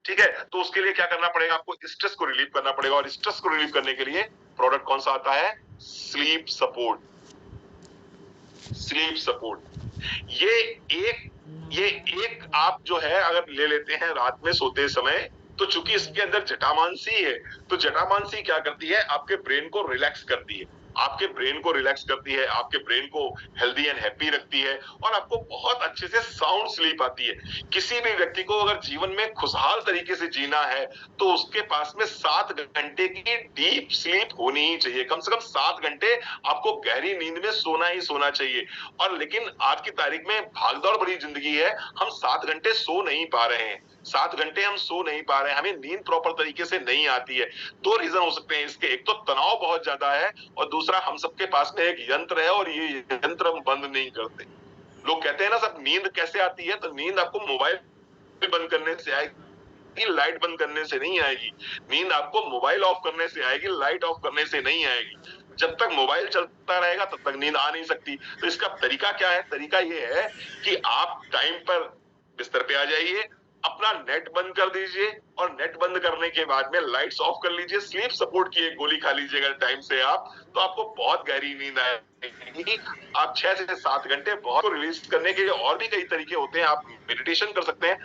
ठीक है, तो उसके लिए क्या करना पड़ेगा, आपको स्ट्रेस को रिलीव करना पड़ेगा, और स्ट्रेस को रिलीव करने के लिए प्रोडक्ट कौन सा आता है, स्लीप सपोर्ट। स्लीप सपोर्ट ये एक ये एक आप जो है अगर ले लेते हैं रात में सोते समय, तो चूंकि इसके अंदर जटामांसी है, तो जटामांसी क्या करती है, आपके ब्रेन को रिलैक्स करती है, आपके ब्रेन को रिलैक्स करती है, आपके ब्रेन को हेल्दी एंड हैप्पी रखती है, और आपको बहुत अच्छे से साउंड स्लीप आती है। किसी भी व्यक्ति को अगर जीवन में खुशहाल तरीके से जीना है, तो उसके पास में 7 घंटे की डीप स्लीप होनी ही चाहिए, कम से कम 7 घंटे आपको गहरी नींद में सोना ही सोना चाहिए। और लेकिन आज की तारीख में भागदौड़ भरी जिंदगी है, हम 7 घंटे सो नहीं पा रहे हैं, 7 घंटे हम सो नहीं पा रहे हैं, हमें नींद प्रॉपर तरीके से नहीं आती है। दो रीजन हो सकते हैं इसके, एक तो तनाव बहुत ज्यादा है, और दूसरा हम सबके पास में एक यंत्र है, और ये यंत्र हम बंद नहीं करते। लोग कहते हैं ना सब नींद कैसे आती है, तो नींद आपको मोबाइल बंद करने से आएगी, लाइट बंद करने से नहीं आएगी। नींद आपको मोबाइल ऑफ करने से आएगी, लाइट ऑफ करने से नहीं आएगी। जब तक मोबाइल चलता रहेगा तब तक नींद आ नहीं सकती। तो इसका तरीका क्या है, तरीका ये है कि आप टाइम पर बिस्तर पे आ जाइए, अपना नेट बंद कर दीजिए, और नेट बंद करने के बाद में लाइट्स ऑफ कर लीजिए, स्लीप सपोर्ट की एक गोली खा लीजिएगा टाइम से आप, तो आपको बहुत गहरी नींद आएगी। आप 6 से 7 घंटे बहुत रिलीज करने के लिए और भी कई तरीके होते हैं। आप मेडिटेशन कर सकते हैं,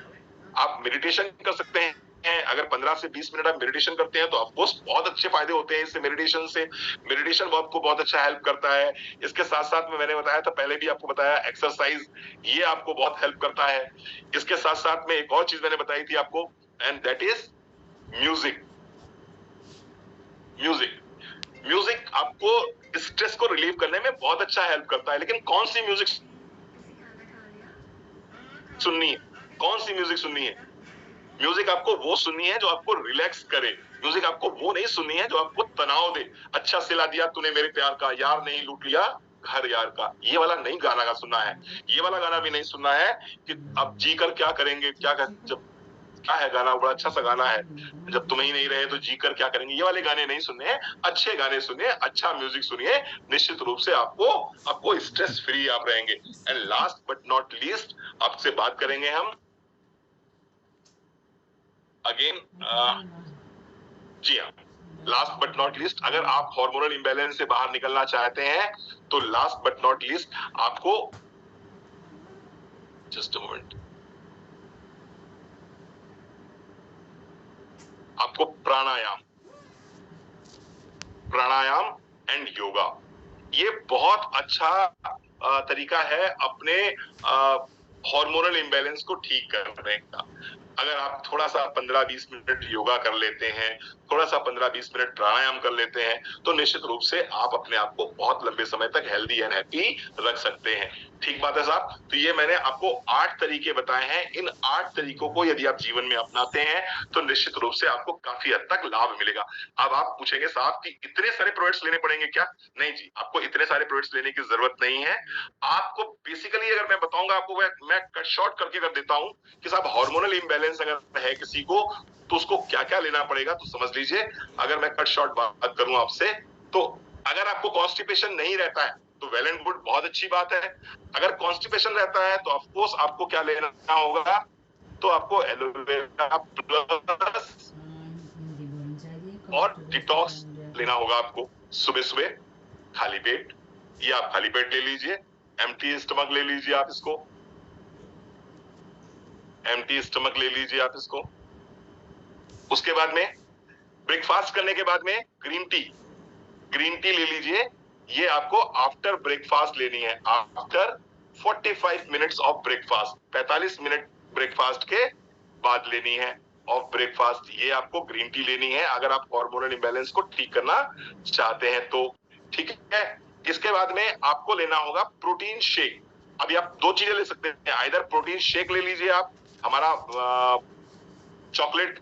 आप मेडिटेशन कर सकते हैं। अगर 15 से 20 मिनट आप मेडिटेशन करते हैं तो ऑफकोर्स बहुत अच्छे फायदे होते हैं इससे, मेडिटेशन से। मेडिटेशन आपको बहुत अच्छा हेल्प करता है। इसके साथ साथ में मैंने बताया था, पहले भी आपको बताया, एक्सरसाइज, ये आपको बहुत हेल्प करता है। इसके साथ साथ में एक और चीज मैंने बताई थी आपको, and that is music. Music music आपको स्ट्रेस को रिलीव करने में बहुत अच्छा हेल्प करता है। लेकिन कौन सी म्यूजिक सुननी है, कौन सी म्यूजिक सुननी है? म्यूजिक आपको वो सुननी है जो आपको रिलैक्स करे। म्यूजिक आपको वो नहीं सुननी है जो आपको तनाव दे। अच्छा सिला दिया तूने मेरे प्यार का, यार नहीं लूट लिया घर यार का, ये वाला नहीं गाना का सुनना है। ये वाला गाना भी नहीं सुनना है कि अब जी कर क्या करेंगे, जब क्या है गाना, बड़ा अच्छा सा गाना है, जब तुम ही नहीं रहे तो जी कर क्या करेंगे, ये वाले गाने नहीं सुनने हैं। अच्छे गाने सुनिए, अच्छा म्यूजिक सुनिए, निश्चित रूप से आपको आपको स्ट्रेस फ्री आप रहेंगे। And last but not least, आपसे बात करेंगे हम अगेन, जी हाँ, लास्ट बट नॉट लिस्ट, अगर आप हार्मोनल इंबैलेंस से बाहर निकलना चाहते हैं, तो लास्ट बट नॉट लिस्ट आपको, जस्ट अ मोमेंट, आपको प्राणायाम, प्राणायाम एंड योगा, ये बहुत अच्छा तरीका है अपने हार्मोनल इंबैलेंस को ठीक करने का। अगर आप थोड़ा सा 15-20 मिनट योगा कर लेते हैं, थोड़ा सा 15-20 मिनट प्राणायाम कर लेते हैं, तो निश्चित रूप से आप अपने आप को बहुत लंबे समय तक हेल्दी एंड हैप्पी रख सकते हैं। ठीक बात है साहब। तो ये मैंने आपको 8 तरीके बताए हैं। इन 8 तरीकों को यदि आप जीवन में अपनाते हैं तो निश्चित रूप से आपको काफी हद तक लाभ मिलेगा। अब आप पूछेंगे साहब कि इतने सारे प्रोडक्ट्स लेने पड़ेंगे क्या? नहीं जी, आपको इतने सारे प्रोडक्ट्स लेने की जरूरत नहीं है। आपको बेसिकली अगर मैं बताऊंगा आपको, मैं कट शॉर्ट करके कर देता हूं कि साहब हार्मोनल इंबैलेंस अगर है किसी को तो उसको क्या क्या लेना पड़ेगा, तो समझ लीजिए। अगर मैं कट शॉर्ट बात करूं आपसे, तो अगर आपको कॉन्स्टिपेशन नहीं रहता है तो वेल एंड गुड, बहुत अच्छी बात है। अगर कॉन्स्टिपेशन रहता है तो ऑफकोर्स आपको क्या लेना होगा, तो आपको एलोवेरा प्लस और डिटॉक्स लेना होगा आपको सुबह सुबह खाली पेट। ये आप खाली पेट ले लीजिए, एम्प्टी स्टमक ले लीजिए आप इसको, एम्प्टी स्टमक ले लीजिए आप इसको। उसके बाद में ब्रेकफास्ट करने के बाद में ग्रीन टी, ग्रीन टी ले लीजिए। ये आपको आफ्टर ब्रेकफास्ट लेनी है, after 45 minutes of breakfast, 45 minute breakfast के बाद लेनी है ऑफ ब्रेकफास्ट। ये आपको ग्रीन टी लेनी है अगर आप हार्मोनल इंबैलेंस को ठीक करना चाहते हैं तो। ठीक है, इसके बाद में आपको लेना होगा प्रोटीन शेक। अभी आप दो चीजें ले सकते हैं, आइदर प्रोटीन शेक ले लीजिए आप, हमारा चॉकलेट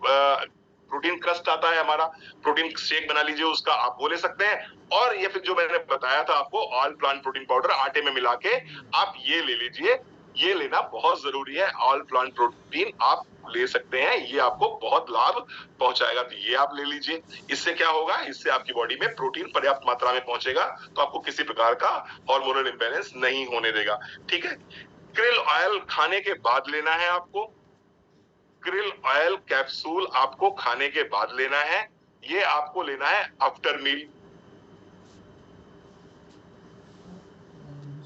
प्रोटीन क्रस्ट आता है हमारा, प्रोटीन शेक बना लीजिए उसका, आप वो ले सकते हैं। और ये फिर जो मैंने बताया था आपको, ऑल प्लांट प्रोटीन पाउडर आटे में मिला के आप ये ले लीजिए। ये लेना बहुत जरूरी है, ऑल प्लांट प्रोटीन आप ले सकते हैं, ये आपको बहुत लाभ पहुंचाएगा, तो ये आप ले लीजिए। इससे क्या होगा, इससे आपकी बॉडी में प्रोटीन पर्याप्त मात्रा में पहुंचेगा, तो आपको किसी प्रकार का हार्मोनल इंबैलेंस नहीं होने देगा। ठीक है, क्रिल ऑयल खाने के बाद लेना है आपको। क्रिल ऑयल कैप्सूल आपको खाने के बाद लेना है, ये आपको लेना है आफ्टर मील।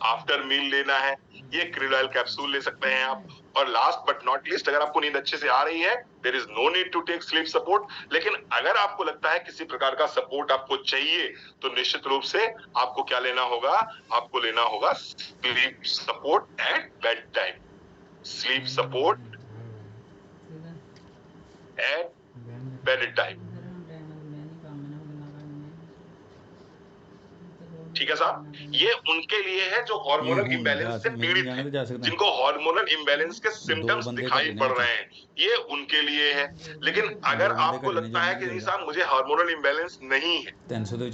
आफ्टर मील लेना है, ये क्रिल ऑयल कैप्सूल ले सकते हैं आप। और लास्ट बट नॉट लीस्ट, अगर आपको नींद अच्छे से आ रही है, there is no need to take sleep support. लेकिन अगर आपको लगता है किसी प्रकार का सपोर्ट आपको चाहिए, तो निश्चित रूप से आपको क्या लेना होगा, आपको लेना होगा sleep support at bed time. Sleep support at bed time. ठीक है साहब, ये उनके लिए है जो हार्मोनल इम्बैलेंस से पीड़ित हैं, जिनको हार्मोनल इम्बैलेंस के सिम्टम्स दिखाई पड़ रहे हैं, ये उनके लिए है। लेकिन अगर आपको लगता है कि नहीं साहब मुझे हार्मोनल इम्बैलेंस नहीं है,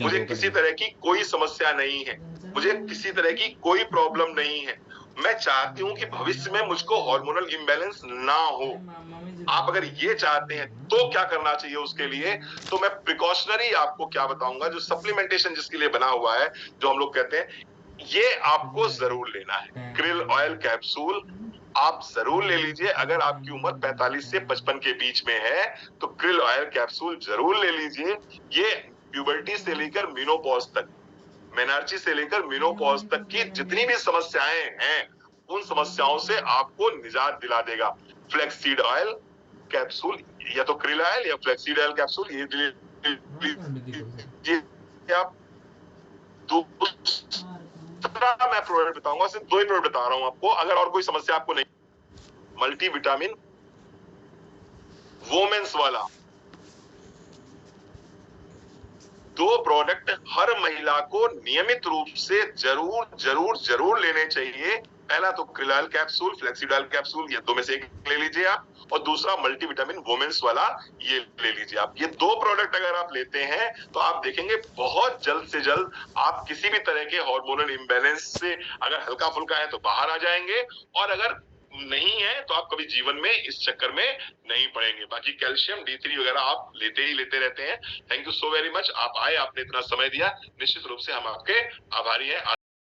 मुझे किसी तरह की कोई समस्या नहीं है, मुझे किसी तरह की कोई प्रॉब्लम नहीं है, मैं चाहती हूँ कि भविष्य में मुझको हार्मोनल इम्बैलेंस ना हो, आप अगर ये चाहते हैं तो क्या करना चाहिए उसके लिए, तो मैं प्रिकॉशनरी आपको क्या बताऊंगा, जो सप्लीमेंटेशन जिसके लिए बना हुआ है, जो हम लोग कहते हैं, ये आपको जरूर लेना है। क्रिल ऑयल कैप्सूल आप जरूर ले लीजिए। अगर आपकी उम्र 45 से 55 के बीच में है तो क्रिल ऑयल कैप्सूल जरूर ले लीजिए। ये प्यूबर्टी से लेकर मेनोपॉज तक, मेनार्ची से लेकर मेनोपॉज तक की जितनी भी समस्याएं हैं, उन समस्याओं से आपको निजात दिला देगा। फ्लैक्सीड ऑयल कैप्सूल, या तो क्रिल ऑयल या फ्लैक्सीड ऑयल कैप्सूल, ये आप दूसरा मैं प्रोडक्ट बताऊंगा, सिर्फ 2 ही प्रोडक्ट बता रहा हूं आपको, अगर और कोई समस्या आपको नहीं। मल्टी विटामिन वोमेन्स वाला, 2 प्रोडक्ट हर महिला को नियमित रूप से जरूर जरूर जरूर लेने चाहिए। पहला तो krill oil capsule, flaxseed oil capsule, ये 2 में से एक ले लीजिए आप, और दूसरा मल्टीविटामिन वोमेन्स वाला ये ले लीजिए आप। ये 2 प्रोडक्ट अगर आप लेते हैं तो आप देखेंगे बहुत जल्द से जल्द आप किसी भी तरह के हार्मोनल इम्बैलेंस से, अगर हल्का फुल्का है तो बाहर आ जाएंगे, और अगर नहीं है तो आप कभी जीवन में इस चक्कर में नहीं पड़ेंगे। बाकी कैल्शियम D3 वगैरह आप लेते ही लेते रहते हैं। Thank you so very much, आप आए, आपने इतना समय दिया, निश्चित रूप से हम आपके आभारी हैं।